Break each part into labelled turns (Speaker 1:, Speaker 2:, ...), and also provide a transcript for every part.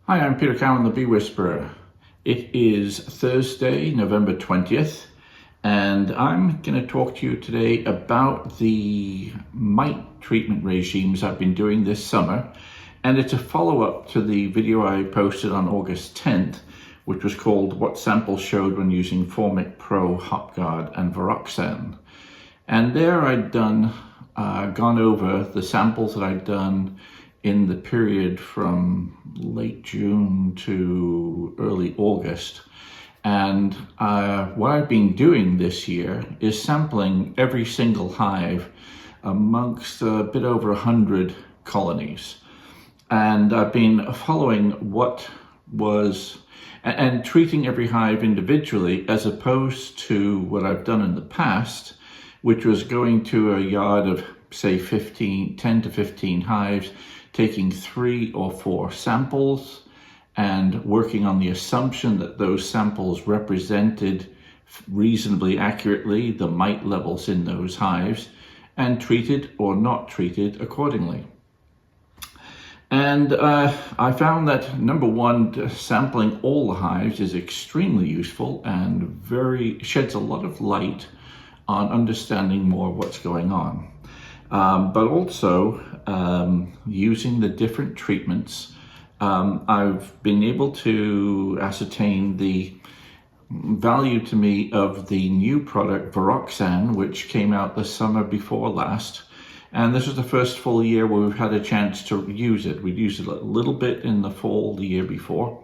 Speaker 1: Hi, I'm Peter Cowan, the Bee Whisperer. It is Thursday, November 20th, and I'm going to talk to you today about the mite treatment regimes I've been doing this summer. And it's a follow-up to the video I posted on August 10th, which was called What Samples Showed When Using Formic Pro, HopGuard, and Viroxan. And there I'd gone over the samples that I'd done in the period from late June to early August. And what I've been doing this year is sampling every single hive amongst a bit over 100 colonies. And I've been following what was, and treating every hive individually, as opposed to what I've done in the past, which was going to a yard of say 10 to 15 hives, taking 3 or 4 samples and working on the assumption that those samples represented reasonably accurately the mite levels in those hives, and treated or not treated accordingly. And I found that, number one, sampling all the hives is extremely useful and sheds a lot of light on understanding more what's going on. But also using the different treatments, I've been able to ascertain the value to me of the new product Viroxan, which came out the summer before last. And this is the first full year where we've had a chance to use it. We'd used it a little bit in the fall the year before.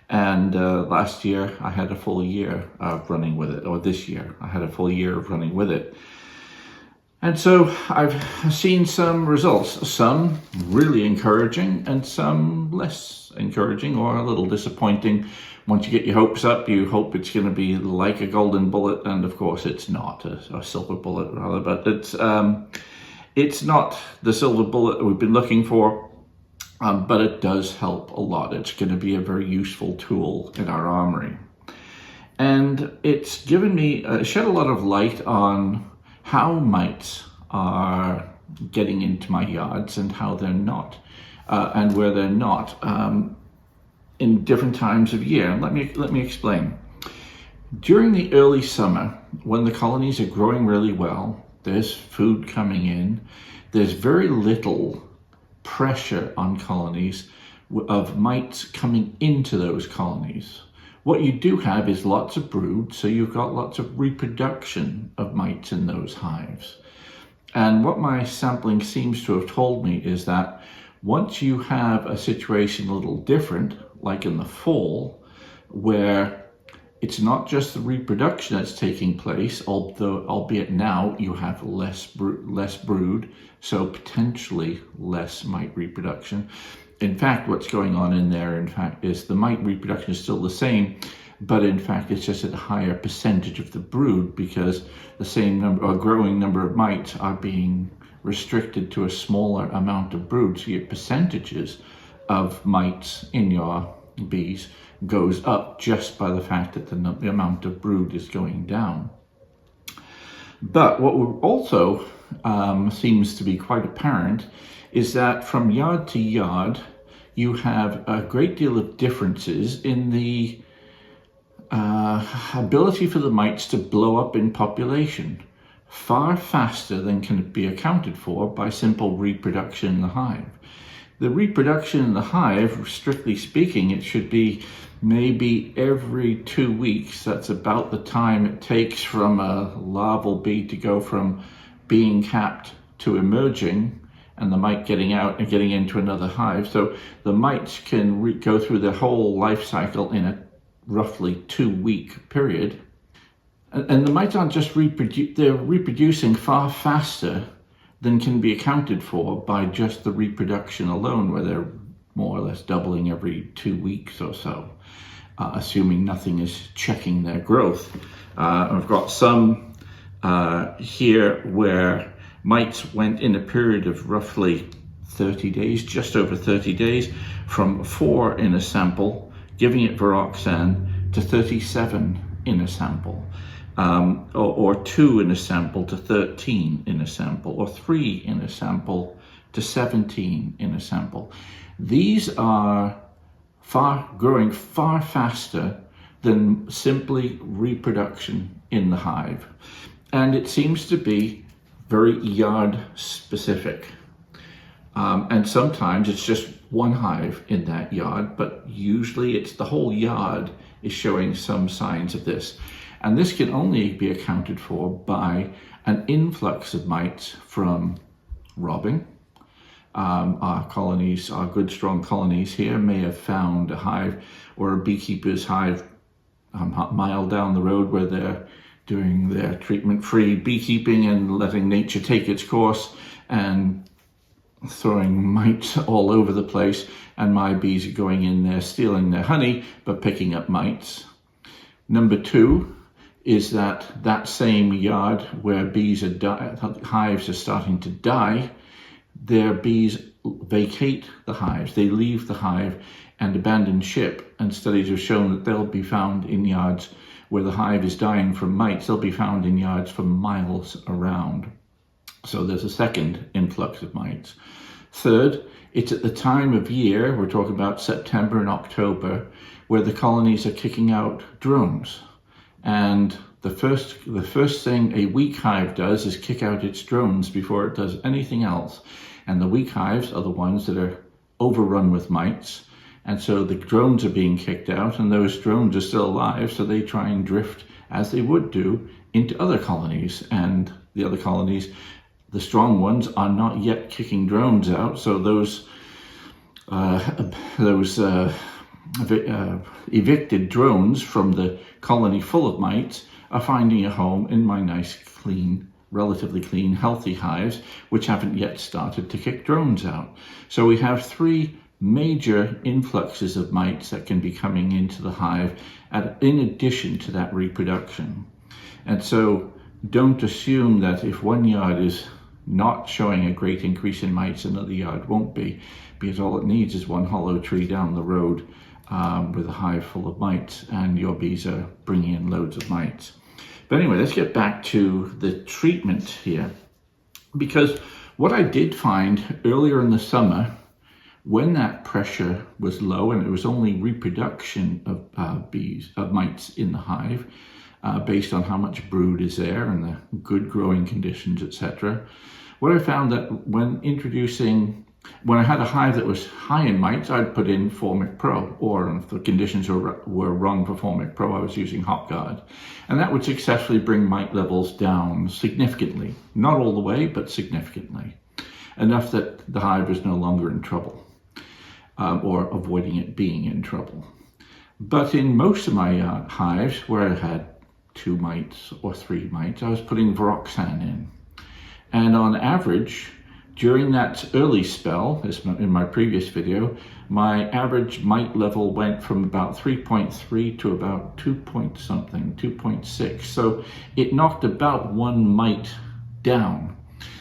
Speaker 1: And last year I had a full year of running with it, or this year I had a full year of running with it. And so I've seen some results, some really encouraging and some less encouraging or a little disappointing. Once you get your hopes up, you hope it's going to be like a golden bullet, and of course it's not, a silver bullet rather, but it's not the silver bullet that we've been looking for, but it does help a lot. It's going to be a very useful tool in our armory. And it's given me, shed a lot of light on how mites are getting into my yards and how they're not, and where they're not in different times of year. And let me explain. During the early summer, when the colonies are growing really well, there's food coming in, there's very little pressure on colonies of mites coming into those colonies. What you do have is lots of brood, so you've got lots of reproduction of mites in those hives. And what my sampling seems to have told me is that once you have a situation a little different, like in the fall, where it's not just the reproduction that's taking place, albeit now you have less brood, so potentially less mite reproduction. In fact, what's going on in there, in fact, is the mite reproduction is still the same, but in fact, it's just at a higher percentage of the brood because the same number, or growing number of mites are being restricted to a smaller amount of brood. So your percentages of mites in your bees goes up just by the fact that the amount of brood is going down. But what also seems to be quite apparent is that from yard to yard, you have a great deal of differences in the ability for the mites to blow up in population far faster than can be accounted for by simple reproduction in the hive. The reproduction in the hive, strictly speaking, it should be maybe every 2 weeks. That's about the time it takes from a larval bee to go from being capped to emerging, and the mite getting out and getting into another hive. So the mites can go through their whole life cycle in a roughly 2-week period. And the mites aren't just they're reproducing far faster than can be accounted for by just the reproduction alone, where they're more or less doubling every 2 weeks or so, assuming nothing is checking their growth. I've got some here where mites went in a period of roughly 30 days, just over 30 days, from 4 in a sample, giving it Viroxan, to 37 in a sample, or 2 in a sample to 13 in a sample, or 3 in a sample to 17 in a sample. These are growing far faster than simply reproduction in the hive. And it seems to be very yard specific. And sometimes it's just one hive in that yard, but usually it's the whole yard is showing some signs of this. And this can only be accounted for by an influx of mites from robbing. Our colonies, our good strong colonies here, may have found a hive or a beekeeper's hive a mile down the road where they're doing their treatment-free beekeeping and letting nature take its course and throwing mites all over the place, and my bees are going in there stealing their honey but picking up mites. Number two is that same yard where hives are starting to die, their bees vacate the hives. They leave the hive and abandon ship, and studies have shown that they'll be found in yards where the hive is dying from mites. They'll be found in yards for miles around. So there's a second influx of mites. Third, it's at the time of year, we're talking about September and October, where the colonies are kicking out drones. And the first thing a weak hive does is kick out its drones before it does anything else. And the weak hives are the ones that are overrun with mites. And so the drones are being kicked out, and those drones are still alive, so they try and drift, as they would do, into other colonies. And the other colonies, the strong ones, are not yet kicking drones out, so those evicted drones from the colony full of mites are finding a home in my nice, clean, relatively clean, healthy hives, which haven't yet started to kick drones out. So we have three major influxes of mites that can be coming into the hive in addition to that reproduction. And so don't assume that if one yard is not showing a great increase in mites, another yard won't be, because all it needs is one hollow tree down the road with a hive full of mites, and your bees are bringing in loads of mites. But anyway, let's get back to the treatment here, because what I did find earlier in the summer, when that pressure was low and it was only reproduction of mites in the hive, based on how much brood is there and the good growing conditions, etc. What I found that when I had a hive that was high in mites, I'd put in Formic Pro, or if the conditions were wrong for Formic Pro, I was using Hot Guard. And that would successfully bring mite levels down significantly. Not all the way, but significantly. Enough that the hive was no longer in trouble, or avoiding it being in trouble. But in most of my hives, where I had 2 mites or 3 mites, I was putting Viroxan in. And on average, during that early spell, as in my previous video, my average mite level went from about 3.3 to about 2.6. So it knocked about 1 mite down.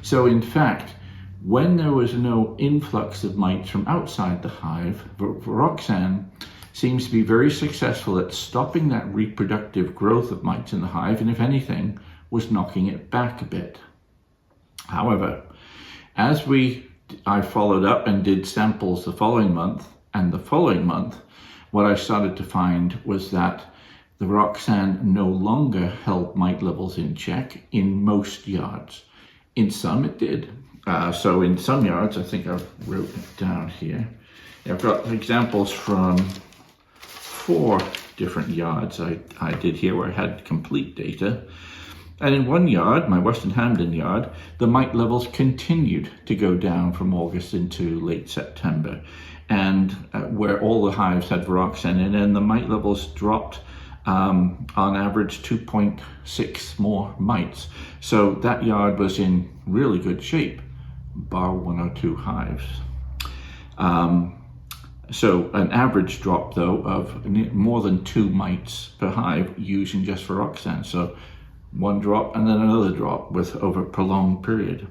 Speaker 1: So in fact, when there was no influx of mites from outside the hive, Viroxan seems to be very successful at stopping that reproductive growth of mites in the hive, and if anything, was knocking it back a bit. However, as I followed up and did samples the following month and the following month, what I started to find was that the Viroxan no longer held mite levels in check in most yards. In some it did. So in some yards, I think I've wrote it down here. I've got examples from 4 different yards I did here where I had complete data. And in one yard, my Western Hamden yard, the mite levels continued to go down from August into late September. And where all the hives had Viroxan in, and the mite levels dropped on average 2.6 more mites. So that yard was in really good shape, bar 1 or 2 hives. So an average drop, though, of more than 2 mites per hive using just Viroxan. So 1 drop and then another drop over a prolonged period.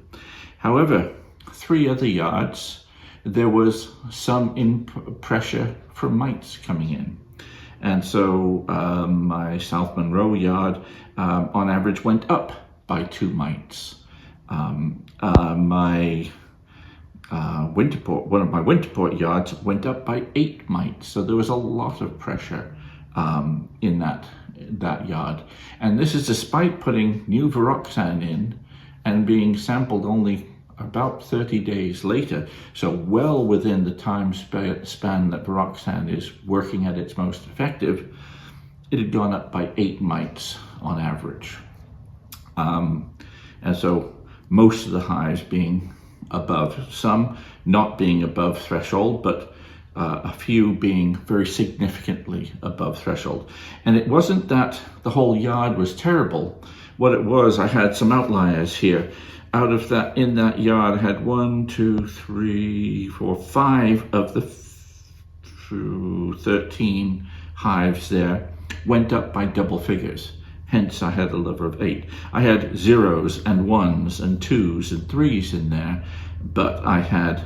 Speaker 1: However, 3 other yards, there was some pressure from mites coming in. And so my South Monroe yard, on average, went up by 2 mites. My one of my winterport yards went up by 8 mites. So there was a lot of pressure in that yard. And this is despite putting new Viroxan in and being sampled only about 30 days later. So well within the time span that Viroxan is working at its most effective, it had gone up by 8 mites on average. And so most of the hives being above, some not being above threshold, but a few being very significantly above threshold. And it wasn't that the whole yard was terrible. What it was, I had some outliers here. Out of that, in that yard, I had 1, 2, 3, 4, 5 of the 13 hives there went up by double figures. Hence, I had a level of 8. I had 0s and 1s and 2s and 3s in there, but I had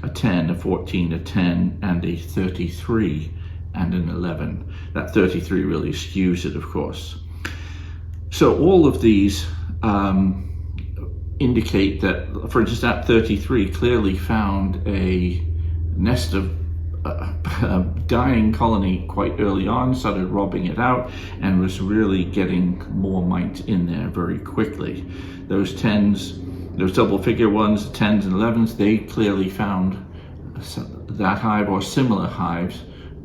Speaker 1: a 10, a 14, a 10, and a 33, and an 11. That 33 really skews it, of course. So all of these indicate that, for instance, that 33 clearly found a nest of a dying colony quite early on, started robbing it out, and was really getting more mite in there very quickly. Those 10s, those double figure ones, 10s and 11s, they clearly found that hive or similar hives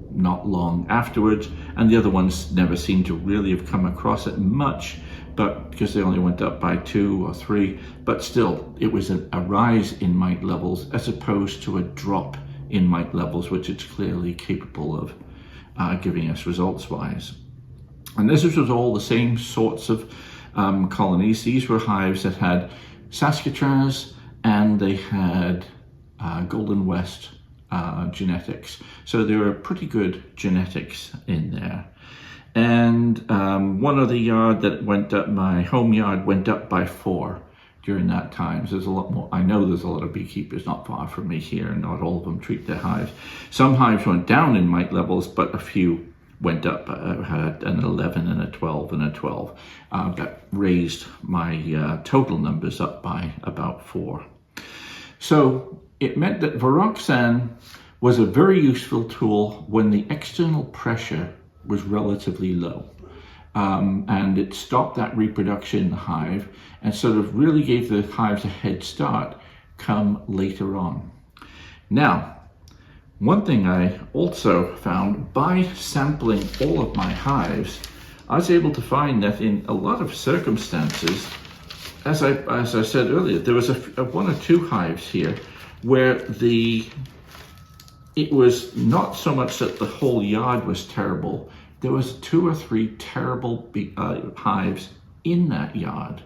Speaker 1: not long afterwards, and the other ones never seem to really have come across it much, but because they only went up by 2 or 3, but still it was a rise in mite levels as opposed to a drop in mite levels, which it's clearly capable of giving us results wise. And this was all the same sorts of colonies. These were hives that had Saskatraz and they had Golden West genetics. So there were pretty good genetics in there. And one of the yard that went up, my home yard, went up by 4 during that time. So there's a lot more. I know there's a lot of beekeepers not far from me here, and not all of them treat their hives. Some hives went down in mite levels, but a few went up. I had an 11 and a 12 and a 12. That raised my total numbers up by about 4. So it meant that Viroxan was a very useful tool when the external pressure was relatively low. And it stopped that reproduction in the hive and sort of really gave the hives a head start come later on. Now, one thing I also found by sampling all of my hives, I was able to find that in a lot of circumstances, as I said earlier, there was a 1 or 2 hives here where it was not so much that the whole yard was terrible. There was 2 or 3 terrible hives in that yard.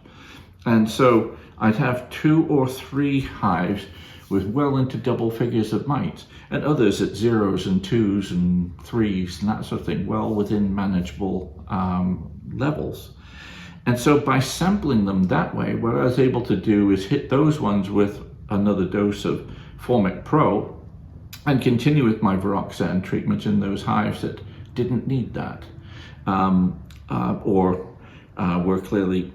Speaker 1: And so I'd have 2 or 3 hives with well into double figures of mites, and others at 0s and 2s and 3s and that sort of thing, well within manageable levels. And so by sampling them that way, what I was able to do is hit those ones with another dose of Formic Pro and continue with my Viroxan treatment in those hives that didn't need that, or were clearly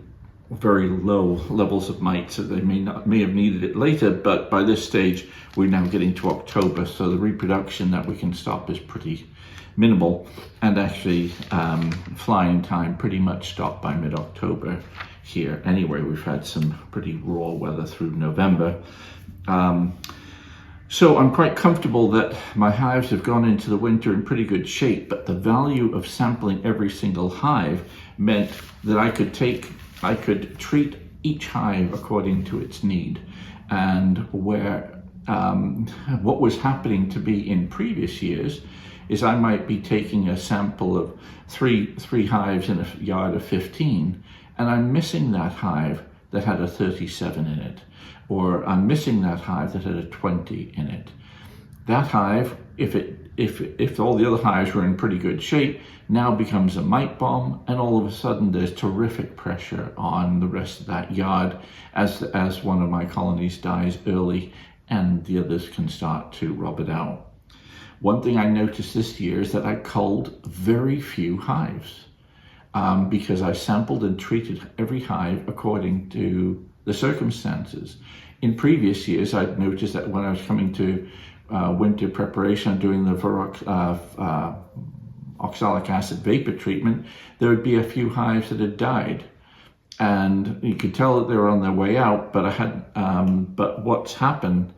Speaker 1: very low levels of mites, so they may have needed it later, but by this stage we're now getting to October, so the reproduction that we can stop is pretty minimal, and actually flying time pretty much stopped by mid-October here. Anyway, we've had some pretty raw weather through November. So I'm quite comfortable that my hives have gone into the winter in pretty good shape, but the value of sampling every single hive meant that I could treat each hive according to its need. And where what was happening to be in previous years is I might be taking a sample of three hives in a yard of 15, and I'm missing that hive that had a 37 in it, or I'm missing that hive that had a 20 in it. That hive, if all the other hives were in pretty good shape, now becomes a mite bomb, and all of a sudden there's terrific pressure on the rest of that yard as one of my colonies dies early and the others can start to rob it out. One thing I noticed this year is that I culled very few hives because I sampled and treated every hive according to the circumstances. in previous years, I'd noticed that when I was coming to winter preparation, doing the oxalic acid vapor treatment, there would be a few hives that had died. And you could tell that they were on their way out, but what's happened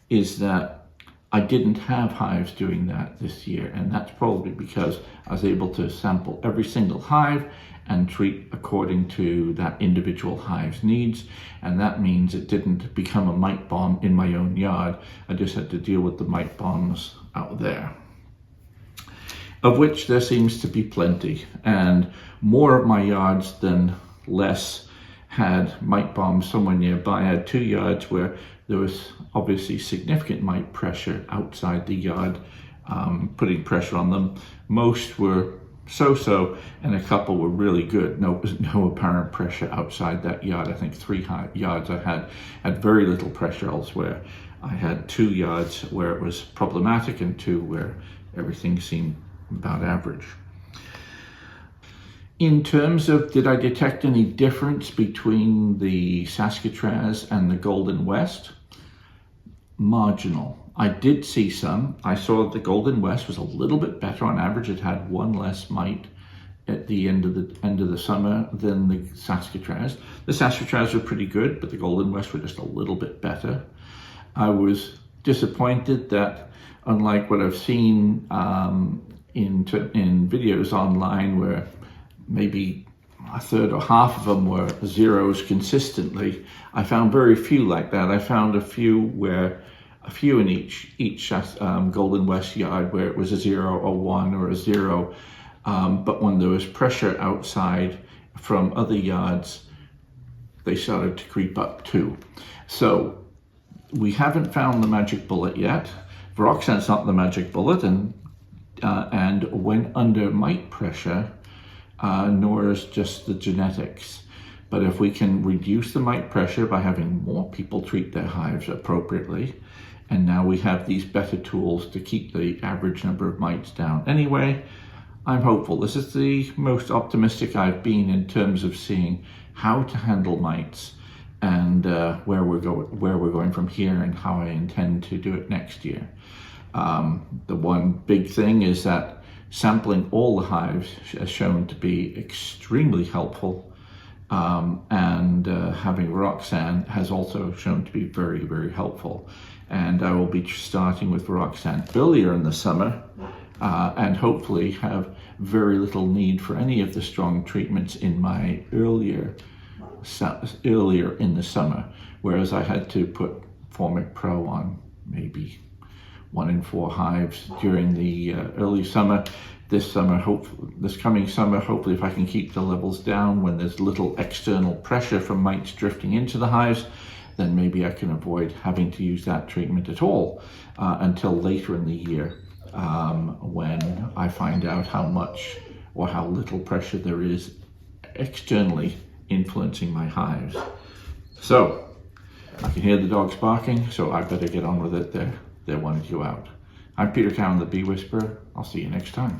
Speaker 1: is that I didn't have hives doing that this year, and that's probably because I was able to sample every single hive and treat according to that individual hive's needs, and that means it didn't become a mite bomb in my own yard. I just had to deal with the mite bombs out there, of which there seems to be plenty, and more of my yards than less had mite bombs somewhere nearby. I had 2 yards where there was obviously significant mite pressure outside the yard, putting pressure on them. Most were so-so, and a couple were really good. No apparent pressure outside that yard. I think 3 yards I had very little pressure elsewhere. I had 2 yards where it was problematic and 2 where everything seemed about average. In terms of, did I detect any difference between the Saskatraz and the Golden West? Marginal. I did see some. I saw the Golden West was a little bit better on average. It had 1 less mite at the end of the summer than the Saskatraz. The Saskatraz were pretty good, but the Golden West were just a little bit better. I was disappointed that, unlike what I've seen in videos online where maybe a third or half of them were zeros consistently, I found very few like that. I found a few in each Golden West yard where it was a 0 or 1 or a 0, but when there was pressure outside from other yards, they started to creep up too. So we haven't found the magic bullet yet. Viroxan's not the magic bullet, and when under mite pressure, nor is just the genetics. But if we can reduce the mite pressure by having more people treat their hives appropriately, and now we have these better tools to keep the average number of mites down anyway, I'm hopeful. This is the most optimistic I've been in terms of seeing how to handle mites and where we're going from here and how I intend to do it next year. The one big thing is that sampling all the hives has shown to be extremely helpful, and having Viroxan has also shown to be very, very helpful. And I will be starting with Viroxan earlier in the summer, and hopefully have very little need for any of the strong treatments in my earlier in the summer, whereas I had to put Formic Pro on maybe 1 in 4 hives during the early summer. This coming summer, hopefully if I can keep the levels down when there's little external pressure from mites drifting into the hives, then maybe I can avoid having to use that treatment at all until later in the year, when I find out how much or how little pressure there is externally influencing my hives. So I can hear the dogs barking, so I better get on with it. They wanted you out. I'm Peter Cowan, the Bee Whisperer. I'll see you next time.